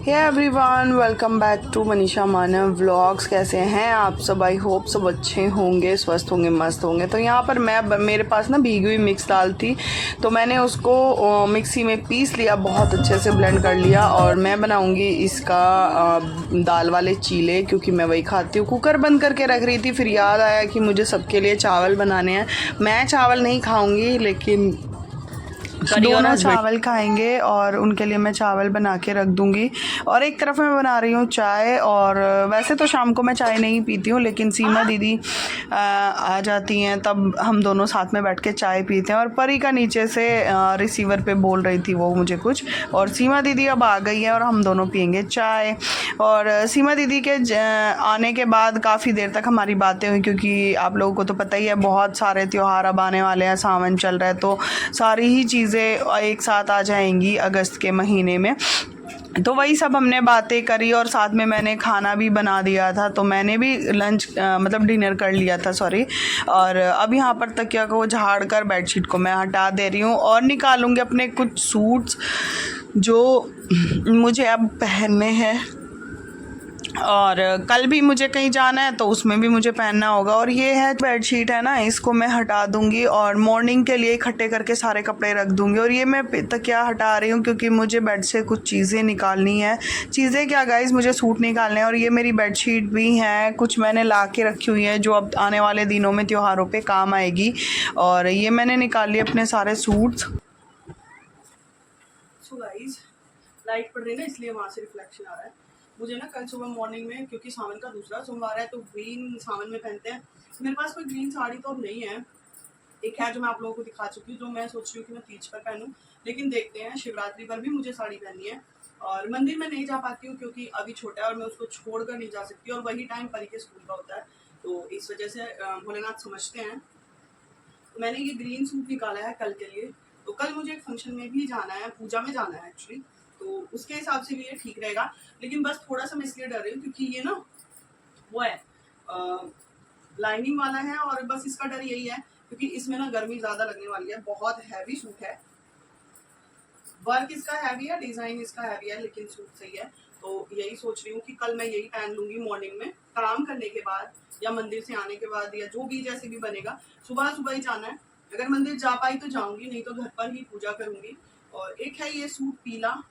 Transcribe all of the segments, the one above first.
Hey everyone, welcome back to Manisha Manav vlogs. कैसे हैं आप सब? आई होप सब अच्छे होंगे, स्वस्थ होंगे, मस्त होंगे। तो यहाँ पर मेरे पास ना भीगी हुई मिक्स दाल थी, तो मैंने उसको मिक्सी में पीस लिया, बहुत अच्छे से ब्लेंड कर लिया। और मैं बनाऊँगी इसका दाल वाले चीले, क्योंकि मैं वही खाती हूँ। कुकर बंद करके रख रही थी, फिर याद आया कि मुझे सबके लिए चावल बनाने हैं। मैं चावल नहीं खाऊँगी, लेकिन दोनों चावल खाएंगे और उनके लिए मैं चावल बना के रख दूंगी। और एक तरफ मैं बना रही हूँ चाय। और वैसे तो शाम को मैं चाय नहीं पीती हूँ, लेकिन सीमा दीदी आ जाती हैं तब हम दोनों साथ में बैठ के चाय पीते हैं। और परी का नीचे से रिसीवर पे बोल रही थी वो मुझे कुछ, और सीमा दीदी अब आ गई है और हम दोनों पियेंगे चाय। और सीमा दीदी के आने के बाद काफ़ी देर तक हमारी बातें हुई, क्योंकि आप लोगों को तो पता ही है बहुत सारे त्यौहार अब आने वाले हैं, सावन चल रहा है, तो सारी ही चीज़ें एक साथ आ जाएंगी अगस्त के महीने में। तो वही सब हमने बातें करी, और साथ में मैंने खाना भी बना दिया था, तो मैंने भी लंच मतलब डिनर कर लिया था, सॉरी। और अब यहाँ पर तकिया को झाड़ कर बेडशीट को मैं हटा दे रही हूँ और निकालूंगी अपने कुछ सूट्स जो मुझे अब पहनने हैं। और कल भी मुझे कहीं जाना है तो उसमें भी मुझे पहनना होगा। और ये है बेडशीट है ना, इसको मैं हटा दूंगी और मॉर्निंग के लिए इकट्ठे करके सारे कपड़े रख दूंगी। और ये मैं तकिया हटा रही हूँ क्योंकि मुझे बेड से कुछ चीज़ें निकालनी है। चीज़ें क्या गाइस, मुझे सूट निकालने हैं। और ये मेरी बेडशीट भी हैं, कुछ मैंने ला के रखी हुई है जो अब आने वाले दिनों में त्योहारों पर काम आएगी। और ये मैंने निकाल लिए अपने सारे सूट्स। सो गाइस, लाइट पड़ रही है ना, इसलिए वहाँ से रिफ्लेक्शन आ रहा है। मुझे ना कल सुबह मॉर्निंग में, क्योंकि सावन का दूसरा सोमवार है तो ग्रीन सावन में पहनते हैं। मेरे पास कोई ग्रीन साड़ी तो अब नहीं है। एक है जो मैं आप लोगों को दिखा चुकी हूँ, जो मैं सोच रही हूँ कि मैं तीज पर पहनूं, लेकिन देखते हैं। शिवरात्रि पर भी मुझे साड़ी पहननी है। और मंदिर में नहीं जा पाती हूँ क्योंकि अभी छोटा है और मैं उसको छोड़ कर नहीं जा सकती, और वही टाइम परी के स्कूल का होता है, तो इस वजह से भोलेनाथ समझते हैं। तो मैंने ये ग्रीन सूट निकाला है कल के लिए। तो कल मुझे एक फंक्शन में भी जाना है, पूजा में जाना है एक्चुअली, तो उसके हिसाब से भी ये ठीक रहेगा। लेकिन बस थोड़ा सा मैं इसलिए डर रही हूँ क्योंकि ये ना वो है लाइनिंग वाला है, और बस इसका डर यही है क्योंकि इसमें ना गर्मी ज़्यादा लगने वाली है। बहुत हैवी सूट है, वर्क इसका हैवी है, डिज़ाइन इसका हैवी है, लेकिन सूट सही है। तो यही सोच रही हूँ कि कल मैं यही पहन लूँगी मॉर्निंग में, काम करने के बाद या मंदिर से आने के बाद, या जो भी जैसे भी बनेगा। सुबह सुबह ही जाना है, अगर मंदिर जा पाई तो जाऊँगी, नहीं तो घर पर ही पूजा करूँगी। और एक है ये सूट पीला,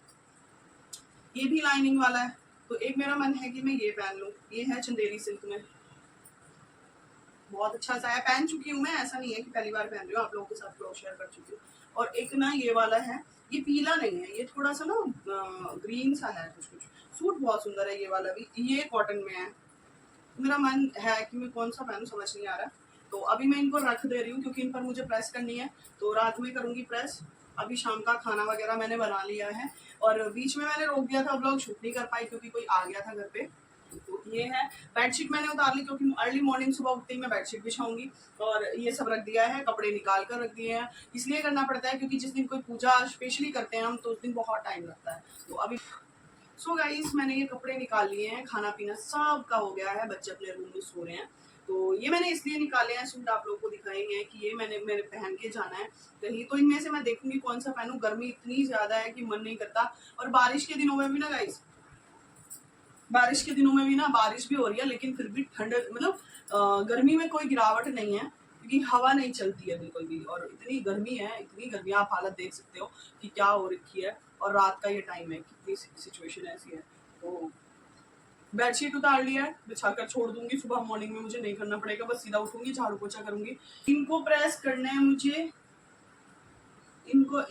ये भी लाइनिंग वाला है, तो एक मेरा मन है कि मैं ये पहन लूँ। ये है चंदेरी सिल्क में, बहुत अच्छा सा है, पहन चुकी हूँ मैं, ऐसा नहीं है कि पहली बार पहन रही हूँ, आप लोगों के साथ ब्लॉग शेयर कर चुकी हूँ। और एक ना ये वाला है, ये पीला नहीं है, ये थोड़ा सा ना ग्रीन सा है कुछ कुछ। सूट बहुत सुंदर है ये वाला भी, ये कॉटन में है। मेरा मन है कि मैं कौन सा पहनूं, समझ नहीं आ रहा। तो अभी मैं इनको रख दे रही हूँ क्योंकि इन पर मुझे प्रेस करनी है, तो रात में करूँगी प्रेस। अभी शाम का खाना वगैरह मैंने बना लिया है, और बीच में मैंने रोक दिया था, ब्लॉग शूट नहीं कर पाई क्योंकि कोई आ गया था घर पे। तो ये है बेडशीट मैंने उतार ली क्योंकि अर्ली मॉर्निंग सुबह उठते ही मैं बेडशीट बिछाऊंगी। और ये सब रख दिया है, कपड़े निकाल कर रख दिए हैं। इसलिए करना पड़ता है क्योंकि जिस दिन कोई पूजा स्पेशली करते हैं हम, तो उस दिन बहुत टाइम लगता है। तो अभी सो गाइस, मैंने ये कपड़े निकाल लिए हैं, खाना पीना सब का हो गया है, बच्चे अपने रूम में सो रहे हैं। तो ये मैंने इसलिए निकाले हैं सूट, आप लोगों को दिखाएंगे हैं कि ये मैंने पहन के जाना है कहीं। तो इनमें से मैं देखूंगी कौन सा पहनूं। गर्मी इतनी ज्यादा है कि मन नहीं करता, और बारिश के दिनों में भी ना गाइस, बारिश के दिनों में भी ना, बारिश भी हो रही है लेकिन फिर भी ठंड, मतलब गर्मी में कोई गिरावट नहीं है क्योंकि हवा नहीं चलती है बिल्कुल भी। और इतनी गर्मी है, इतनी गर्मी, आप हालत देख सकते हो कि क्या हो रखी है। और रात का ये टाइम है, कितनी सिचुएशन ऐसी है। तो बेडशीट उतार लिया है, बिछा कर छोड़ दूंगी। सुबह मॉर्निंग में मुझे नहीं करना पड़ेगा, बस सीधा उठूंगी, झाड़ू पोछा करूंगी। इनको प्रेस करना है मुझे,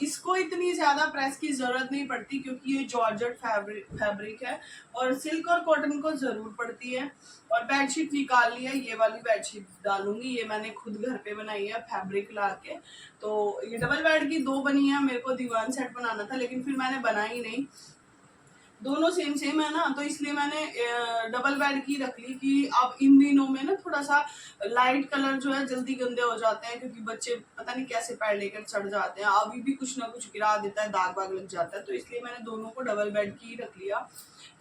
इसको इतनी ज्यादा प्रेस की जरूरत नहीं पड़ती क्योंकि ये जॉर्जेट फैब्रिक है, और सिल्क और कॉटन को जरूर पड़ती है। और बेडशीट निकाल ली है, ये वाली बेडशीट डालूंगी, ये मैंने खुद घर पे बनाई है फैब्रिक ला के। तो ये डबल बेड की 2 बनी है, मेरे को दीवान सेट बनाना था लेकिन फिर मैंने बनाई नहीं। दोनों सेम सेम है ना, तो इसलिए मैंने डबल बेड की रख ली कि अब इन दिनों में ना थोड़ा सा लाइट कलर जो है जल्दी गंदे हो जाते हैं, क्योंकि बच्चे पता नहीं कैसे पैर लेकर चढ़ जाते हैं, अभी भी कुछ ना कुछ गिरा देता है, दाग वाग लग जाता है। तो इसलिए मैंने दोनों को डबल बेड की रख लिया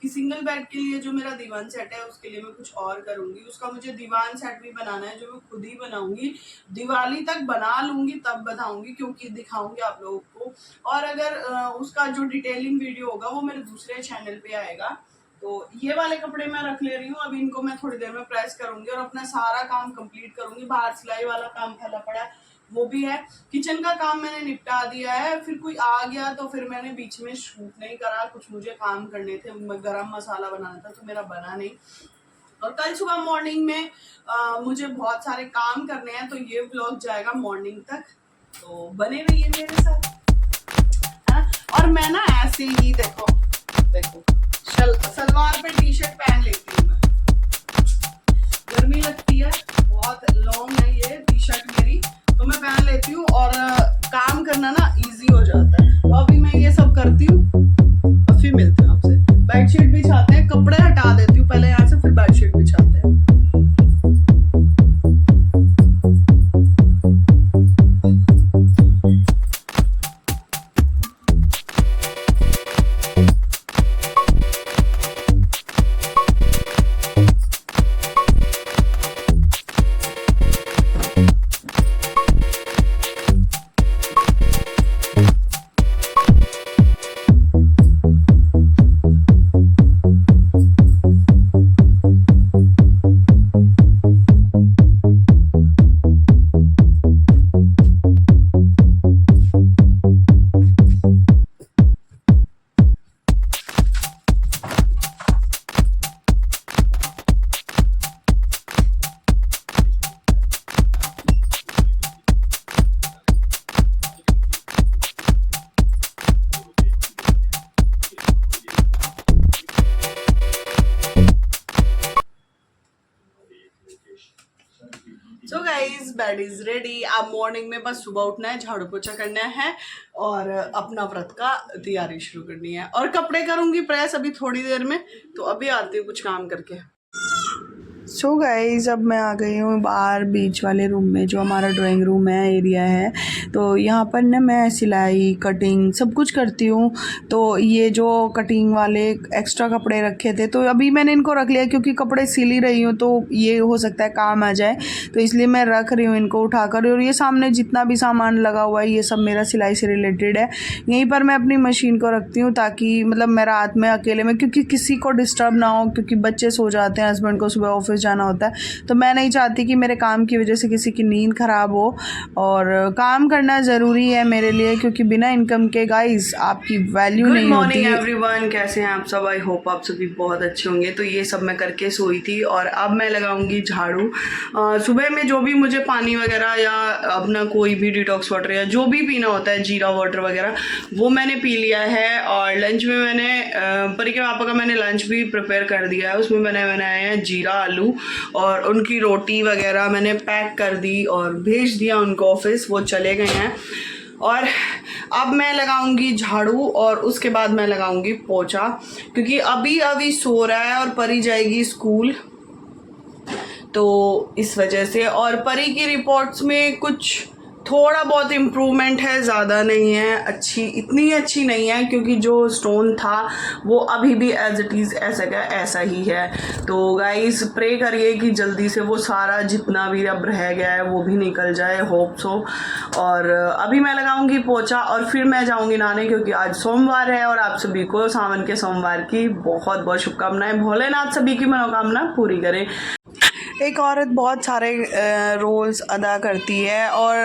कि सिंगल बेड के लिए जो मेरा दीवान सेट है उसके लिए मैं कुछ और करूंगी। उसका मुझे दीवान सेट भी बनाना है जो मैं खुद ही बनाऊंगी, दिवाली तक बना लूंगी तब बताऊंगी, क्योंकि दिखाऊंगी आप लोगों को। और अगर उसका जो डिटेलिंग वीडियो होगा वो मेरे दूसरे चैनल पे आएगा। तो ये वाले कपड़े मैं रख ले रही हूँ, अब इनको मैं थोड़ी देर में प्रेस करूंगी और अपना सारा काम कंप्लीट करूंगी। बाहर सिलाई वाला काम फैला पड़ा है वो भी है, किचन का काम मैंने निपटा दिया है। फिर कोई आ गया तो फिर मैंने बीच में शूट नहीं करा, कुछ मुझे काम करने थे, गरम मसाला बनाना था तो मेरा बना नहीं। और कल सुबह मॉर्निंग में मुझे बहुत सारे काम करने हैं, तो ये व्लॉग जाएगा मॉर्निंग तक, तो बने रहिए मेरे साथ। हाँ? और मैं ना ऐसे ही देखो सलवार पे टी शर्ट पहन लेती हूँ मैं, गर्मी लगती है, बहुत लॉन्ग है ये टी शर्ट मेरी, तो मैं पहन लेती हूँ और काम करना ना इजी हो जाता है। तो अभी मैं ये सब करती हूँ, फिर मिलती हूँ आपसे। बेडशीट बिछाते हैं, कपड़े हटा देती हूँ पहले यहाँ से, फिर बेडशीट बिछाते हैं। So guys bed is ready. अब मॉर्निंग में बस सुबह उठना है, झाड़ू पोछा करना है और अपना व्रत का तैयारी शुरू करनी है, और कपड़े करूंगी प्रेस अभी थोड़ी देर में। तो अभी आती हूँ कुछ काम करके। सो गाइज अब मैं आ गई हूँ बाहर बीच वाले रूम में, जो हमारा ड्राइंग रूम है, एरिया है। तो यहाँ पर ना मैं सिलाई कटिंग सब कुछ करती हूँ। तो ये जो कटिंग वाले एक्स्ट्रा कपड़े रखे थे तो अभी मैंने इनको रख लिया, क्योंकि कपड़े सिल ही रही हूँ तो ये हो सकता है काम आ जाए, तो इसलिए मैं रख रही हूँ इनको उठाकर। और ये सामने जितना भी सामान लगा हुआ है ये सब मेरा सिलाई से रिलेटेड है। यहीं पर मैं अपनी मशीन को रखती हूँ ताकि मतलब मैं रात में अकेले में, क्योंकि किसी को डिस्टर्ब ना हो, क्योंकि बच्चे सो जाते हैं, हस्बैंड को सुबह ऑफिस जाना होता है, तो मैं नहीं चाहती कि मेरे काम की वजह से किसी की नींद ख़राब हो। और काम करना ज़रूरी है मेरे लिए, क्योंकि बिना इनकम के गाइस आपकी वैल्यू नहीं होती। गुड मॉर्निंग एवरीवन, कैसे हैं आप सब? आई होप आप सभी बहुत अच्छे होंगे। तो ये सब मैं करके सोई थी और अब मैं लगाऊंगी झाड़ू। सुबह में जो भी मुझे पानी वगैरह या अपना कोई भी डिटॉक्स वाटर या जो भी पीना होता है, जीरा वाटर वगैरह, वो मैंने पी लिया है। और लंच में मैंने परी के पापा का मैंने लंच भी प्रिपेयर कर दिया है। उसमें मैंने बनाए हैं जीरा आलू और उनकी रोटी वगैरह मैंने पैक कर दी और भेज दिया उनको ऑफिस, वो चले गए हैं। और अब मैं लगाऊंगी झाड़ू और उसके बाद मैं लगाऊंगी पोछा, क्योंकि अभी सो रहा है और परी जाएगी स्कूल, तो इस वजह से। और परी की रिपोर्ट्स में कुछ थोड़ा बहुत इम्प्रूवमेंट है, ज़्यादा नहीं है, इतनी अच्छी नहीं है, क्योंकि जो स्टोन था वो अभी भी एज इट इज़ ऐसा का ऐसा ही है। तो गाइस प्रे करिए कि जल्दी से वो सारा जितना भी अब रह गया है वो भी निकल जाए, होप सो। और अभी मैं लगाऊंगी पोछा और फिर मैं जाऊंगी नहाने, क्योंकि आज सोमवार है और आप सभी को सावन के सोमवार की बहुत बहुत शुभकामनाएं। भोलेनाथ सभी की मनोकामना पूरी करे। एक औरत बहुत सारे रोल्स अदा करती है और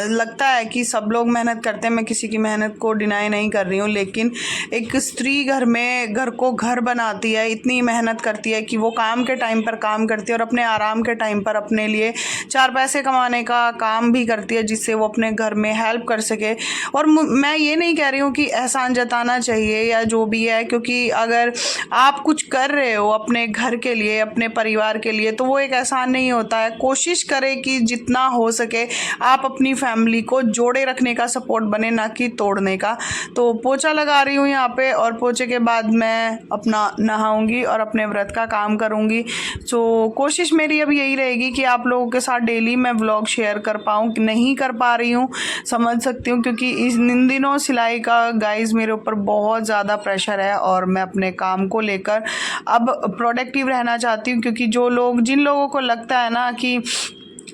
लगता है कि सब लोग मेहनत करते हैं, मैं किसी की मेहनत को डिनाई नहीं कर रही हूँ, लेकिन एक स्त्री घर में घर को घर बनाती है, इतनी मेहनत करती है कि वो काम के टाइम पर काम करती है और अपने आराम के टाइम पर अपने लिए 4 पैसे कमाने का काम भी करती है, जिससे वो अपने घर में हेल्प कर सके। और मैं ये नहीं कह रही हूँ कि एहसान जताना चाहिए या जो भी है, क्योंकि अगर आप कुछ कर रहे हो अपने घर के लिए, अपने परिवार के लिए, तो वो एक आसान नहीं होता है। कोशिश करें कि जितना हो सके आप अपनी फैमिली को जोड़े रखने का सपोर्ट बने, ना कि तोड़ने का। तो पोछा लगा रही हूँ यहाँ पे, और पोछे के बाद मैं अपना नहाऊंगी और अपने व्रत का काम करूँगी। तो कोशिश मेरी अब यही रहेगी कि आप लोगों के साथ डेली मैं व्लॉग शेयर कर पाऊँ। नहीं कर पा रही हूँ, समझ सकती हूँ, क्योंकि इन दिनों सिलाई का गाइस मेरे ऊपर बहुत ज़्यादा प्रेशर है और मैं अपने काम को लेकर अब प्रोडक्टिव रहना चाहती हूँ। क्योंकि जिन लोगों को लगता है ना कि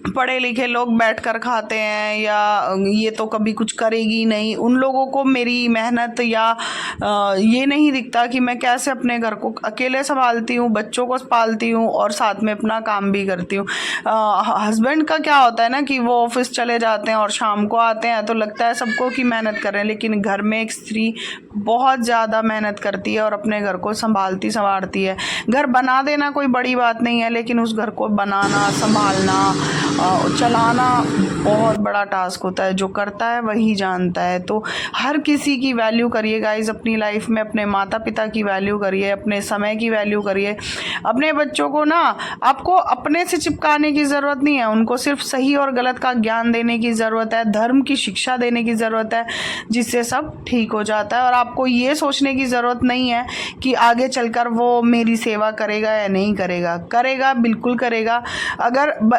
पढ़े लिखे लोग बैठकर खाते हैं या ये तो कभी कुछ करेगी नहीं, उन लोगों को मेरी मेहनत या ये नहीं दिखता कि मैं कैसे अपने घर को अकेले संभालती हूँ, बच्चों को पालती हूँ और साथ में अपना काम भी करती हूँ। हस्बैंड का क्या होता है ना कि वो ऑफिस चले जाते हैं और शाम को आते हैं, तो लगता है सबको कि मेहनत कर रहे हैं, लेकिन घर में एक स्त्री बहुत ज़्यादा मेहनत करती है और अपने घर को संभालती है। घर बना देना कोई बड़ी बात नहीं है, लेकिन उस घर को बनाना, संभालना, चलाना बहुत बड़ा टास्क होता है। जो करता है वही जानता है। तो हर किसी की वैल्यू करिए गाइस अपनी लाइफ में, अपने माता पिता की वैल्यू करिए, अपने समय की वैल्यू करिए। अपने बच्चों को ना आपको अपने से चिपकाने की ज़रूरत नहीं है, उनको सिर्फ सही और गलत का ज्ञान देने की ज़रूरत है, धर्म की शिक्षा देने की ज़रूरत है, जिससे सब ठीक हो जाता है। और आपको ये सोचने की ज़रूरत नहीं है कि आगे चलकर वो मेरी सेवा करेगा या नहीं करेगा। करेगा, बिल्कुल करेगा।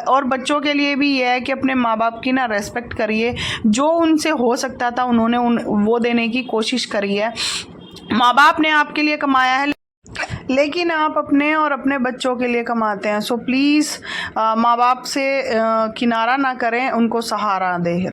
और बच्चों के लिए भी ये है कि अपने माँ बाप की ना रेस्पेक्ट करिए। जो उनसे हो सकता था उन्होंने वो देने की कोशिश करी है। माँ बाप ने आपके लिए कमाया है, लेकिन आप अपने और अपने बच्चों के लिए कमाते हैं। सो प्लीज़ माँ बाप से किनारा ना करें, उनको सहारा दें।